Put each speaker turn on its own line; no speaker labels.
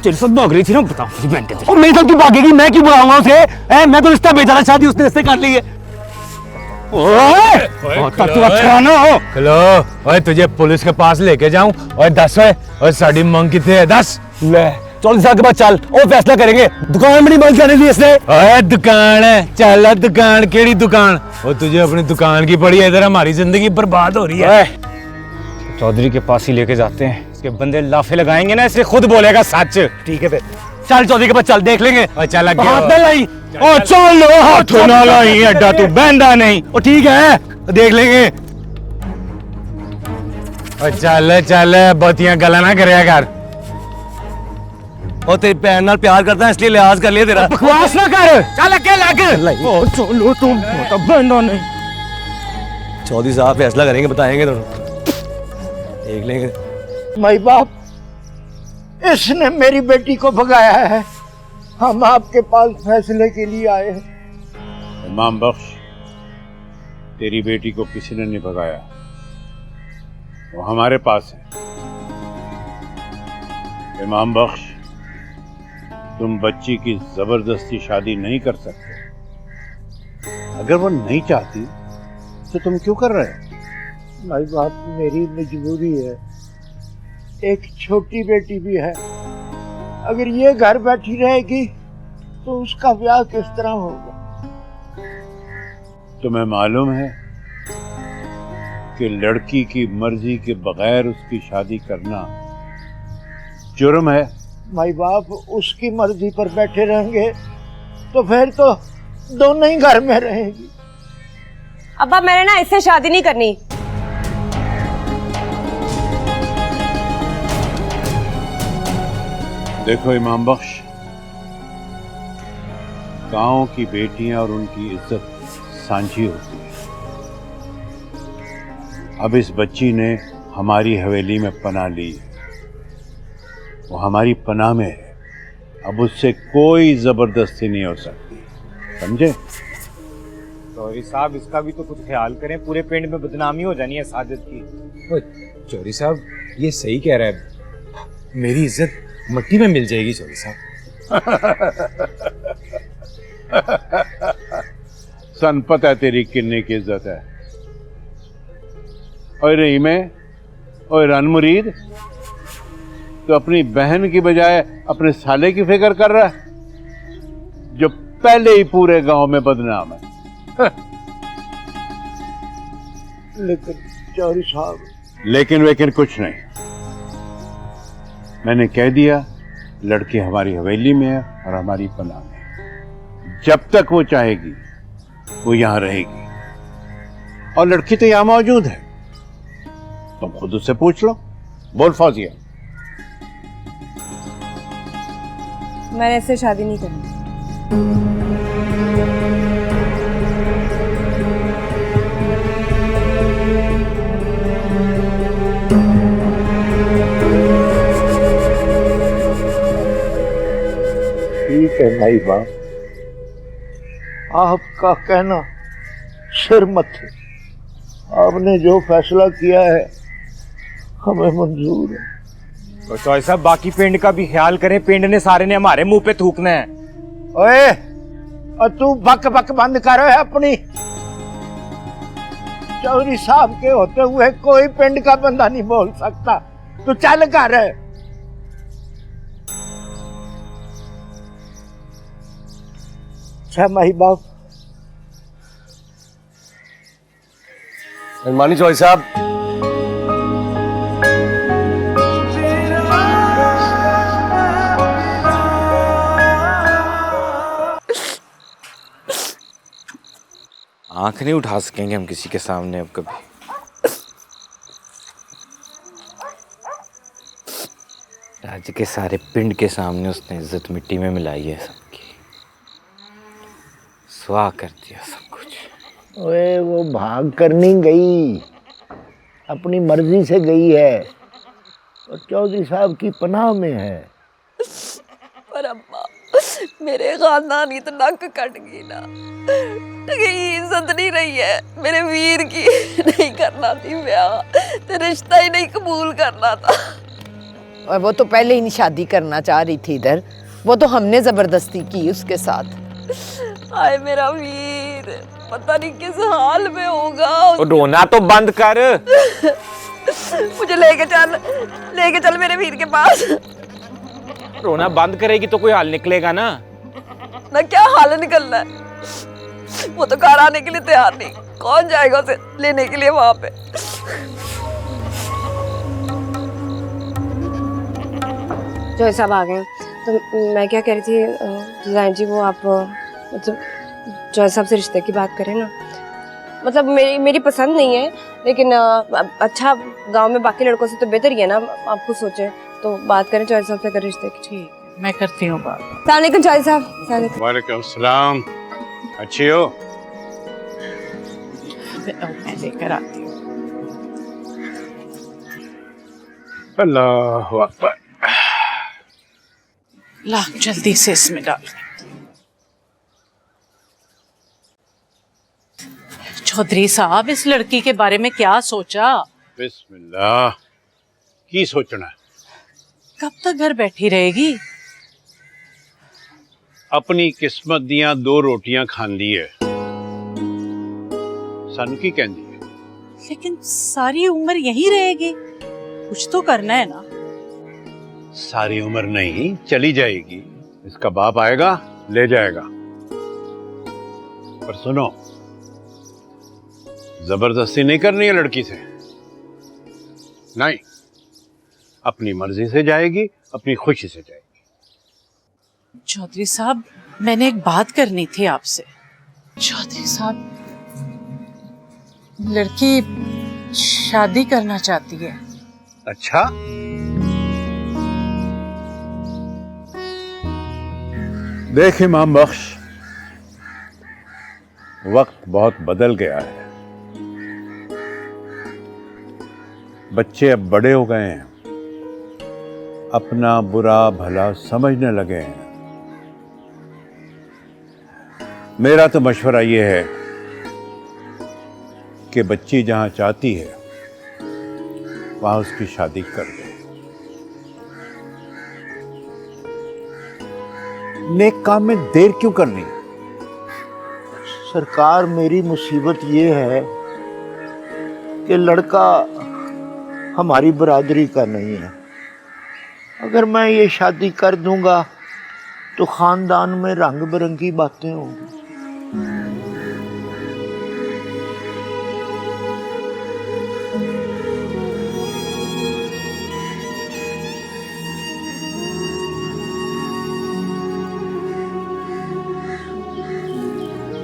तेरे साथ भाग रही थी ना, बताओ मुझे मैंने कहते और मेरे साथ क्यों भागेगी? मैं क्यों बुलाऊंगा उसे? मैं तो रिश्ता बेचा था, शादी उसने इससे कर ली है। तू अच्छा ना हो।
हेलो ओए, तुझे पुलिस के पास लेके जाऊं? ओए 10 ओए साड़ी मांग कितने है? 10
ले 40 साल के बाद चल और फैसला करेंगे। दुकान में नहीं बंद करने दी इसने।
ओए दुकान है, चल दुकान, केड़ी दुकान? ओ तुझे अपनी दुकान की पड़ी है, इधर हमारी जिंदगी बर्बाद हो रही है।
चौधरी के पास ही लेके जाते हैं, इसके बंदे लाफे लगाएंगे ना, इसलिए खुद बोलेगा सच। ठीक है फिर चल चौधरी के पास चल, देख लेंगे।
चल
हाथ ना लाई। ओ चल लो, हाथ
ना लाई, अड्डा तू बहंदा नहीं।
ओ ठीक है देख लेंगे।
ओ चल चल, बहुतियां गल्लां ना करया कर।
और तेरी भैन नाल प्यार करता है इसलिए लिहाज कर लिया तेरा। बकवास ना कर, चल अगे लग। ओ चलो तुम तो बंदा नहीं। चौधरी साहब फैसला करेंगे, बताएंगे दोनों, देख लेंगे।
माई बाप, इसने मेरी बेटी को भगाया है। हम आपके पास फैसले के लिए आए हैं।
इमाम बख्श, तेरी बेटी को किसी ने नहीं भगाया, वो हमारे पास है। इमाम बख्श, तुम बच्ची की जबरदस्ती शादी नहीं कर सकते। अगर वो नहीं चाहती तो तुम क्यों कर रहे हो?
माई बाप, मेरी मजबूरी है, एक छोटी बेटी भी है। अगर ये घर बैठी रहेगी तो उसका ब्याह किस तरह होगा?
तुम्हें मालूम है कि लड़की की मर्जी के बगैर उसकी शादी करना जुर्म है।
माई बाप, उसकी मर्जी पर बैठे रहेंगे तो फिर तो दोनों ही घर में रहेंगी।
अब्बा मैंने ना इससे शादी नहीं करनी।
देखो इमाम बख्श, गांव की बेटियां और उनकी इज्जत सांझी होती है। अब इस बच्ची ने हमारी हवेली में पनाह ली है, वो हमारी पनाह में है। अब उससे कोई जबरदस्ती नहीं हो सकती, समझे?
चौधरी साहब, इसका भी तो कुछ ख्याल करें, पूरे पिंड में बदनामी हो जानी है साजिद की।
चौधरी साहब ये सही कह रहा है, मेरी इज्जत मट्टी में मिल जाएगी चौधरी साहब।
सन पता है तेरी किन्नी की इज्जत है। और रहीमे और रन मुरीद, तो अपनी बहन की बजाय अपने साले की फिक्र कर रहा है, जो पहले ही पूरे गांव में बदनाम है।
लेकिन चौधरी साहब,
लेकिन वेकिन कुछ नहीं, मैंने कह दिया लड़की हमारी हवेली में है और हमारी पनाह में। जब तक वो चाहेगी वो यहां रहेगी, और लड़की तो यहां मौजूद है, तुम खुद उससे पूछ लो। बोल फौजिया।
मैंने इससे शादी नहीं करनी।
ठीक है भाई बाप, आपका कहना सिर मथे। आपने जो फैसला किया है हमें मंजूर है।
तो चौधरी साहब बाकी पिंड का भी ख्याल करें, पिंड ने सारे ने हमारे मुंह पे थूकना है।
ओए, और तू बक बक बंद करो है अपनी। चौधरी साहब के होते हुए कोई पिंड का बंदा नहीं बोल सकता। तू चल कर। अच्छा माही बाप,
मानी चौधरी साहब,
आंख नहीं उठा सकेंगे हम किसी के सामने अब कभी। राज्य के सारे पिंड के सामने उसने इज्जत मिट्टी में मिलाई है, सबकी स्वाह कर दिया सब कुछ।
ओए, वो भाग कर नहीं गई, अपनी मर्जी से गई है और चौधरी साहब की पनाह में है।
पर अम्मा, मेरे खानदान की तो नक कट गई ना, कहीं इज्जत नहीं रही है मेरे वीर की। नहीं करना थी ब्याह, तो रिश्ता ही नहीं कबूल करना था।
और वो तो पहले ही नहीं शादी करना चाह रही थी इधर, वो तो हमने जबरदस्ती की उसके साथ।
हाय मेरा वीर, पता नहीं किस हाल में होगा।
रोना तो बंद कर।
मुझे लेके चल मेरे वीर के पास।
रोना बंद करेगी तो कोई हाल निकलेगा ना।
ना क्या हाल निकलना है, वो तो घर आने के लिए तैयार नहीं। कौन जाएगा उसे लेने के लिए वहां पे।
जो साहब आ गए, तो मैं क्या कह रही थी जान जी, वो आप मतलब जॉय साहब से रिश्ते की बात करें ना। मतलब मेरी पसंद नहीं है, लेकिन अच्छा गांव में बाकी लड़कों से तो बेहतर ही है ना। आप खुद सोचें तो बात करें जॉय साहब से कर रिश्ते की। ठीक,
मैं करती हूँ बात।
अस्सलाम वालेकुम जॉय साहब।
वालेकुम सलाम। अच्छी हो?
मैं लेकर आती हूँ।
अल्लाहु अकबर।
ला जल्दी से इसमें डाल। चौधरी साहब, इस लड़की के बारे में क्या सोचा?
बिस्मिल्लाह, की सोचना है?
कब तक घर बैठी रहेगी?
अपनी किस्मत दियां 2 रोटियां खांदी है, सानू की कहंदी है।
लेकिन सारी उम्र यहीं रहेगी, कुछ तो करना है ना।
सारी उम्र नहीं, चली जाएगी। इसका बाप आएगा, ले जाएगा। पर सुनो, जबरदस्ती नहीं करनी है लड़की से। नहीं, अपनी मर्जी से जाएगी, अपनी खुशी से जाएगी।
चौधरी साहब, मैंने एक बात करनी थी आपसे। चौधरी साहब, लड़की शादी करना चाहती है।
अच्छा, देख इमाम बख्श, वक्त बहुत बदल गया है। बच्चे अब बड़े हो गए हैं, अपना बुरा भला समझने लगे हैं। मेरा तो मशवरा ये है कि बच्ची जहां चाहती है वहां उसकी शादी कर दे। नेक काम में देर क्यों करनी?
सरकार, मेरी मुसीबत ये है कि लड़का हमारी बरादरी का नहीं है। अगर मैं ये शादी कर दूंगा तो खानदान में रंग बिरंगी बातें होंगी।